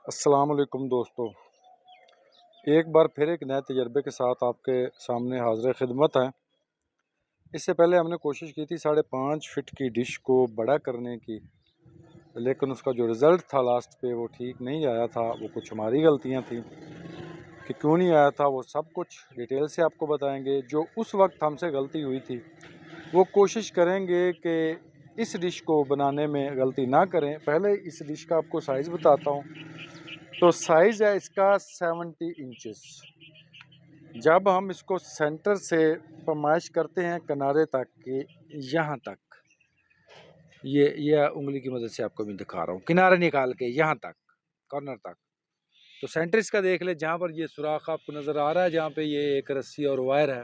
अस्सलाम वालेकुम दोस्तों, एक बार फिर एक नए तजर्बे के साथ आपके सामने हाज़िर खिदमत है। इससे पहले हमने कोशिश की थी 5.5 फीट की डिश को बड़ा करने की, लेकिन उसका जो रिज़ल्ट था लास्ट पे वो ठीक नहीं आया था। वो कुछ हमारी गलतियां थी कि क्यों नहीं आया था, वो सब कुछ डिटेल से आपको बताएंगे। जो उस वक्त हमसे गलती हुई थी वो कोशिश करेंगे कि इस डिश को बनाने में गलती ना करें। पहले इस डिश का आपको साइज़ बताता हूँ। तो साइज़ है इसका 70 इंचेस। जब हम इसको सेंटर से पैमाइश करते हैं किनारे तक कि यहाँ तक, ये उंगली की मदद से आपको मैं दिखा रहा हूँ, किनारे निकाल के यहाँ तक, कॉर्नर तक। तो सेंटर इसका देख ले, जहाँ पर ये सुराख आपको नज़र आ रहा है, जहाँ पे ये एक रस्सी और वायर है,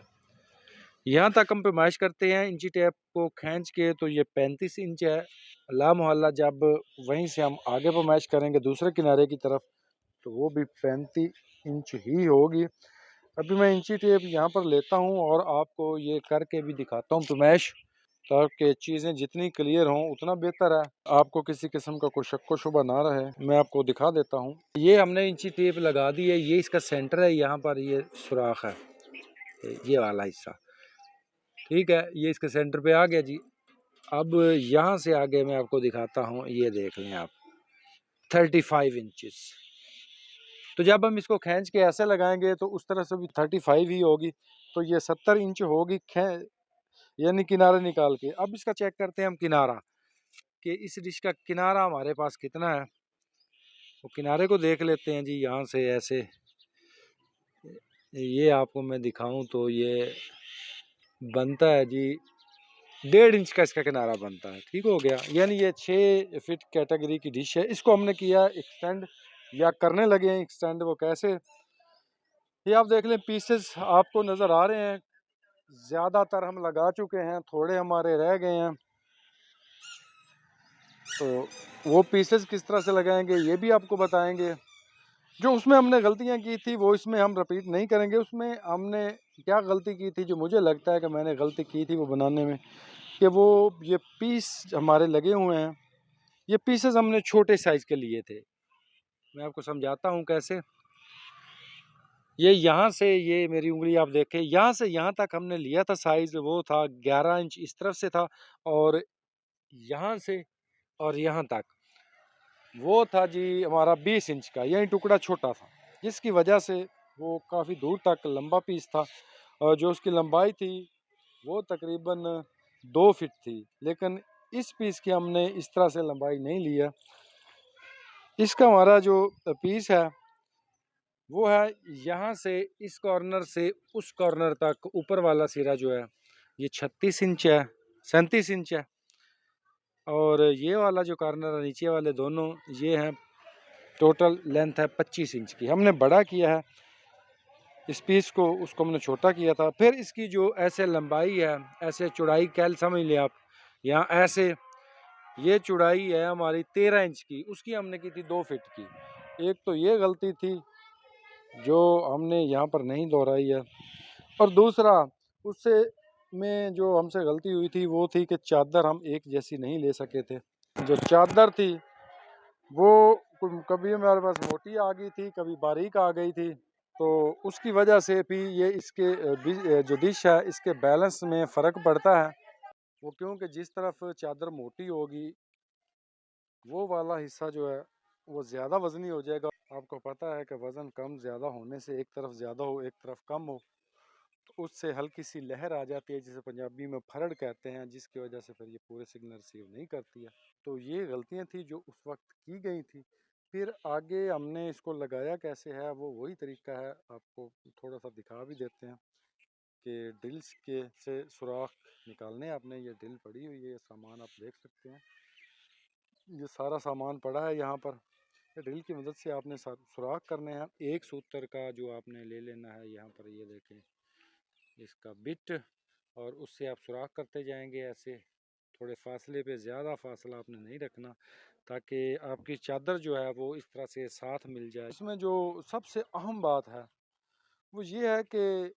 यहाँ तक हम पैमाइश करते हैं इंची टेप को खींच के। तो ये 35 इंच है। ला मोहल्ला जब वहीं से हम आगे पैमाइश करेंगे दूसरे किनारे की तरफ, तो वो भी 35 इंच ही होगी। अभी मैं इंची टेप यहाँ पर लेता हूँ और आपको ये करके भी दिखाता हूँ पैमाइश, ताकि चीज़ें जितनी क्लियर हों उतना बेहतर है, आपको किसी किस्म का कोई शक व शुबा ना रहे। मैं आपको दिखा देता हूँ। ये हमने इंची टेप लगा दी है, ये इसका सेंटर है, यहाँ पर ये सुराख है, ये वाला हिस्सा, ठीक है। ये इसके सेंटर पे आ गया जी। अब यहाँ से आगे मैं आपको दिखाता हूँ, ये देख लें आप, 35 इंचेस। तो जब हम इसको खींच के ऐसे लगाएंगे तो उस तरह से भी 35 ही होगी, तो ये 70 इंच होगी यानी किनारे निकाल के। अब इसका चेक करते हैं हम किनारा, कि इस डिश का किनारा हमारे पास कितना है। वो किनारे को देख लेते हैं जी। यहाँ से ऐसे, ये आपको मैं दिखाऊं तो ये बनता है जी 1.5 इंच का इसका किनारा बनता है, ठीक हो गया। यानी ये 6 फीट कैटेगरी की डिश है। इसको हमने किया एक्सटेंड, या करने लगे हैं एक्सटेंड। वो कैसे, ये आप देख लें, पीसेस आपको नज़र आ रहे हैं। ज़्यादातर हम लगा चुके हैं, थोड़े हमारे रह गए हैं। तो वो पीसेस किस तरह से लगाएंगे ये भी आपको बताएंगे। जो उसमें हमने गलतियां की थी वो इसमें हम रिपीट नहीं करेंगे। उसमें हमने क्या गलती की थी, जो मुझे लगता है कि मैंने गलती की थी वो बनाने में, कि वो ये पीस हमारे लगे हुए हैं, ये पीसेस हमने छोटे साइज़ के लिए थे। मैं आपको समझाता हूँ कैसे। ये यहाँ से, ये मेरी उंगली आप देखें, यहाँ से यहाँ तक हमने लिया था साइज़, वो था 11 इंच इस तरफ से था, और यहाँ से और यहाँ तक वो था जी हमारा 20 इंच का। यही टुकड़ा छोटा था, जिसकी वजह से वो काफ़ी दूर तक लंबा पीस था। और जो उसकी लंबाई थी वो तकरीबन 2 फीट थी, लेकिन इस पीस की हमने इस तरह से लंबाई नहीं लिया। इसका हमारा जो पीस है वो है यहाँ से इस कॉर्नर से उस कॉर्नर तक, ऊपर वाला सिरा जो है ये 36 इंच है, 37 इंच है। और ये वाला जो कॉर्नर है, नीचे वाले दोनों, ये हैं, टोटल लेंथ है 25 इंच की। हमने बड़ा किया है इस पीस को, उसको हमने छोटा किया था। फिर इसकी जो ऐसे लंबाई है, ऐसे चौड़ाई कैल समझ लिया आप, यहाँ ऐसे ये चौड़ाई है हमारी 13 इंच की, उसकी हमने की थी 2 फीट की। एक तो ये गलती थी जो हमने यहाँ पर नहीं दोहराई है, और दूसरा उससे में जो हमसे गलती हुई थी वो थी कि चादर हम एक जैसी नहीं ले सके थे। जो चादर थी वो कभी हमारे पास मोटी आ गई थी, कभी बारीक आ गई थी। तो उसकी वजह से भी ये इसके जो डिश है इसके बैलेंस में फ़र्क पड़ता है। वो क्योंकि जिस तरफ चादर मोटी होगी वो वाला हिस्सा जो है वो ज़्यादा वज़नी हो जाएगा। आपको पता है कि वज़न कम ज़्यादा होने से, एक तरफ ज़्यादा हो एक तरफ कम हो, तो उससे हल्की सी लहर आ जाती है, जिसे पंजाबी में फरड़ कहते हैं, जिसकी वजह से फिर ये पूरे सिग्नल रिसीव नहीं करती है। तो ये गलतियाँ थी जो उस वक्त की गई थी। फिर आगे हमने इसको लगाया कैसे है, वो वही तरीका है, आपको थोड़ा सा दिखा भी देते हैं कि ड्रिल्स के से सुराख निकालने। आपने ये ड्रिल पड़ी हुई है, ये सामान आप देख सकते हैं, ये सारा सामान पड़ा है यहाँ पर। ड्रिल की मदद से आपने सुराख करने हैं। एक सूत्र का जो आपने ले लेना है, यहाँ पर ये देखें इसका बिट, और उससे आप सुराख करते जाएंगे ऐसे, थोड़े फासले पे, ज़्यादा फासला आपने नहीं रखना, ताकि आपकी चादर जो है वो इस तरह से साथ मिल जाए। इसमें जो सबसे अहम बात है वो ये है कि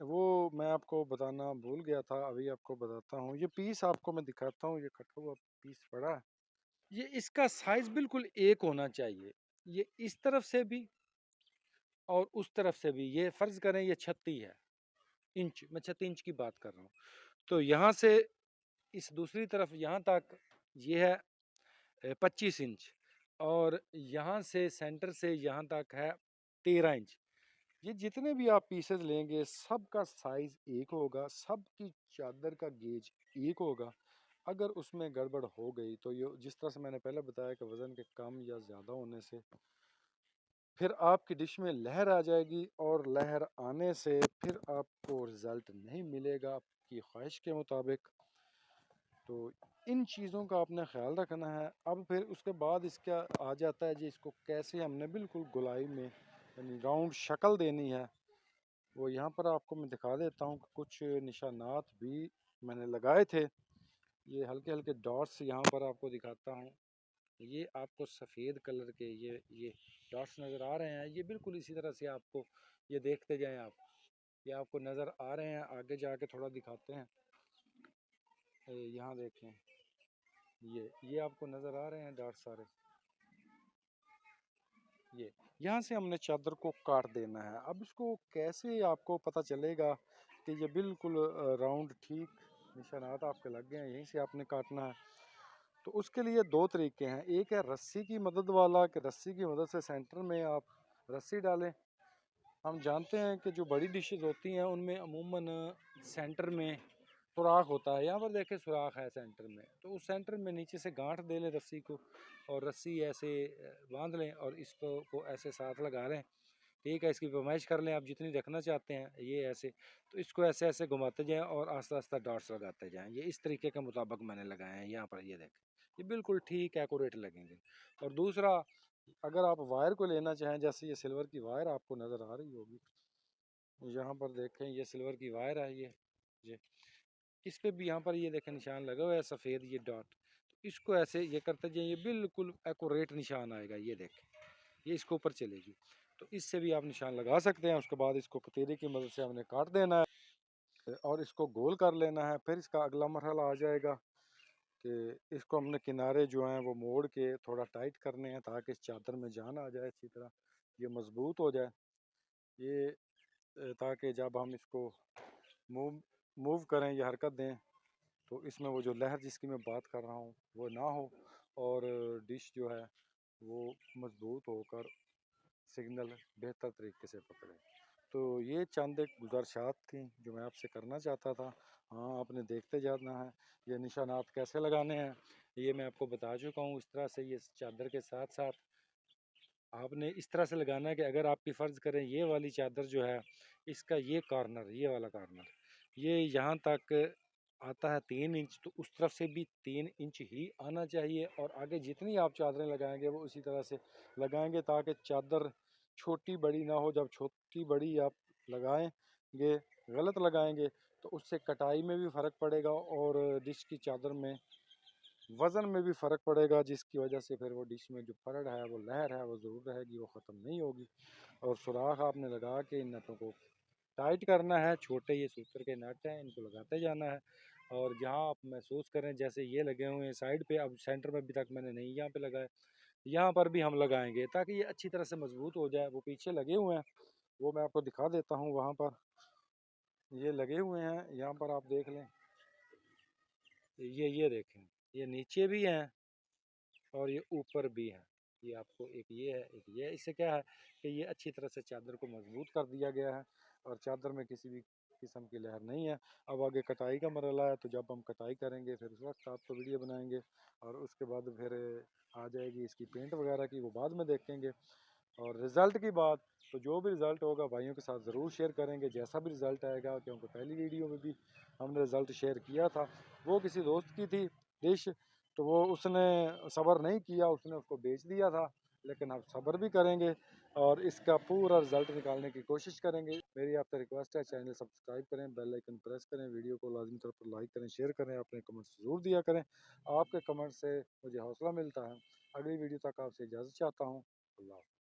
वो मैं आपको बताना भूल गया था, अभी आपको बताता हूँ। ये पीस आपको मैं दिखाता हूँ, ये कटा हुआ पीस पड़ा है, ये इसका साइज़ बिल्कुल एक होना चाहिए। ये इस तरफ से भी और उस तरफ से भी, ये फ़र्ज़ करें ये 36 है इंच, मैं 36 इंच की बात कर रहा हूँ। तो यहाँ से इस दूसरी तरफ यहाँ तक ये है 25 इंच, और यहाँ से सेंटर से यहाँ तक है 13 इंच। ये जितने भी आप पीसेस लेंगे सब का साइज़ एक होगा, सब की चादर का गेज एक होगा। अगर उसमें गड़बड़ हो गई तो ये जिस तरह से मैंने पहले बताया कि वज़न के कम या ज़्यादा होने से फिर आपकी डिश में लहर आ जाएगी, और लहर आने से फिर आपको रिज़ल्ट नहीं मिलेगा आपकी ख्वाहिश के मुताबिक। तो इन चीज़ों का आपने ख्याल रखना है। अब फिर उसके बाद इसका आ जाता है जी, इसको कैसे हमने बिल्कुल गोलाई में यानी राउंड शक्ल देनी है। वो यहाँ पर आपको मैं दिखा देता हूँ कि कुछ निशानात भी मैंने लगाए थे। ये हल्के हल्के डॉट्स यहाँ पर आपको दिखाता हूँ। ये आपको सफ़ेद कलर के ये डॉट्स नज़र आ रहे हैं, ये बिल्कुल इसी तरह से आपको ये देखते जाएं आप, ये आपको नज़र आ रहे हैं। आगे जाके थोड़ा दिखाते हैं, यहाँ देखें, ये आपको नज़र आ रहे हैं डॉट सारे। ये यहाँ से हमने चादर को काट देना है। अब इसको कैसे आपको पता चलेगा कि ये बिल्कुल राउंड ठीक निशानात आपके लग गए हैं, यहीं से आपने काटना है। तो उसके लिए दो तरीके हैं, एक है रस्सी की मदद वाला कि रस्सी की मदद से सेंटर में आप रस्सी डालें। हम जानते हैं कि जो बड़ी डिशेस होती हैं उनमें अमूमन सेंटर में सुराख होता है। यहाँ पर देखें सुराख है सेंटर में, तो उस सेंटर में नीचे से गांठ दे लें रस्सी को, और रस्सी ऐसे बांध लें और इसको को ऐसे साथ लगा लें। ठीक है, इसकी पैमाइश कर लें आप जितनी रखना चाहते हैं, ये ऐसे। तो इसको ऐसे ऐसे घुमाते जाएं और आस्ता आस्ता डॉट्स लगाते जाएं। ये इस तरीके के मुताबिक मैंने लगाए हैं यहाँ पर, ये देखें, ये बिल्कुल ठीक एक्यूरेट लगेंगे। और दूसरा, अगर आप वायर को लेना चाहें, जैसे ये सिल्वर की वायर आपको नज़र आ रही होगी, यहाँ पर देखें ये सिल्वर की वायर है, ये इस पे भी यहाँ पर ये देखें निशान लगा हुआ है सफ़ेद, ये डॉट। तो इसको ऐसे ये करते जाइए, ये बिल्कुल एक्यूरेट निशान आएगा, ये देखें, ये इसके ऊपर चलेगी। तो इससे भी आप निशान लगा सकते हैं। उसके बाद इसको कतीरे की मदद से हमने काट देना है और इसको गोल कर लेना है। फिर इसका अगला मरहला आ जाएगा कि इसको हमने किनारे जो हैं वो मोड़ के थोड़ा टाइट करने हैं, ताकि इस चादर में जान आ जाए अच्छी तरह, ये मजबूत हो जाए। ये ताकि जब हम इसको मूव मूव करें या हरकत दें तो इसमें वो जो लहर जिसकी मैं बात कर रहा हूँ वो ना हो, और डिश जो है वो मजबूत होकर सिग्नल बेहतर तरीके से पकड़े। तो ये चंद एक गुजारिशात थी जो मैं आपसे करना चाहता था। हाँ, आपने देखते जाना है, ये निशानात कैसे लगाने हैं ये मैं आपको बता चुका हूँ। इस तरह से ये चादर के साथ साथ आपने इस तरह से लगाना है कि अगर आपकी फ़र्ज़ करें ये वाली चादर जो है, इसका ये कॉर्नर, ये वाला कॉर्नर, ये यहाँ तक आता है 3 इंच, तो उस तरफ से भी 3 इंच ही आना चाहिए। और आगे जितनी आप चादरें लगाएंगे वो उसी तरह से लगाएंगे, ताकि चादर छोटी बड़ी ना हो। जब छोटी बड़ी आप लगाएंगे, गलत लगाएंगे, तो उससे कटाई में भी फ़र्क पड़ेगा और डिश की चादर में वज़न में भी फ़र्क पड़ेगा, जिसकी वजह से फिर वो डिश में जो फरड़ है, वो लहर है, वो ज़रूर रहेगी, वो ख़त्म नहीं होगी। और सुराख आपने लगा के इन नटों को टाइट करना है। छोटे ये सूतर के नट हैं, इनको लगाते जाना है। और जहाँ आप महसूस करें जैसे ये लगे हुए हैं साइड पे, अब सेंटर में अभी तक मैंने नहीं यहाँ पे लगाए, यहाँ पर भी हम लगाएंगे ताकि ये अच्छी तरह से मजबूत हो जाए। वो पीछे लगे हुए हैं, वो मैं आपको दिखा देता हूँ। वहाँ पर ये लगे हुए हैं, यहाँ पर आप देख लें, ये देखें, ये नीचे भी हैं और ये ऊपर भी है। ये आपको एक ये है, एक ये है। इससे क्या है कि ये अच्छी तरह से चादर को मजबूत कर दिया गया है और चादर में किसी भी किस्म की लहर नहीं है। अब आगे कटाई का मरहला है, तो जब हम कटाई करेंगे फिर उस वक्त आपको वीडियो बनाएंगे, और उसके बाद फिर आ जाएगी इसकी पेंट वगैरह की, वो बाद में देखेंगे। और रिज़ल्ट की बात, तो जो भी रिज़ल्ट होगा भाइयों के साथ ज़रूर शेयर करेंगे, जैसा भी रिज़ल्ट आएगा, क्योंकि पहली वीडियो में भी हमने रिज़ल्ट शेयर किया था। वो किसी दोस्त की थी डिश, तो वो उसने सब्र नहीं किया, उसने उसको बेच दिया था। लेकिन अब सब्र भी करेंगे और इसका पूरा रिज़ल्ट निकालने की कोशिश करेंगे। मेरी आपसे रिक्वेस्ट है, चैनल सब्सक्राइब करें, बेल आइकन प्रेस करें, वीडियो को लाजमी तौर पर लाइक करें, शेयर करें, अपने कमेंट्स ज़रूर दिया करें। आपके कमेंट से मुझे हौसला मिलता है। अगली वीडियो तक आपसे इजाज़त चाहता हूँ। अल्लाह।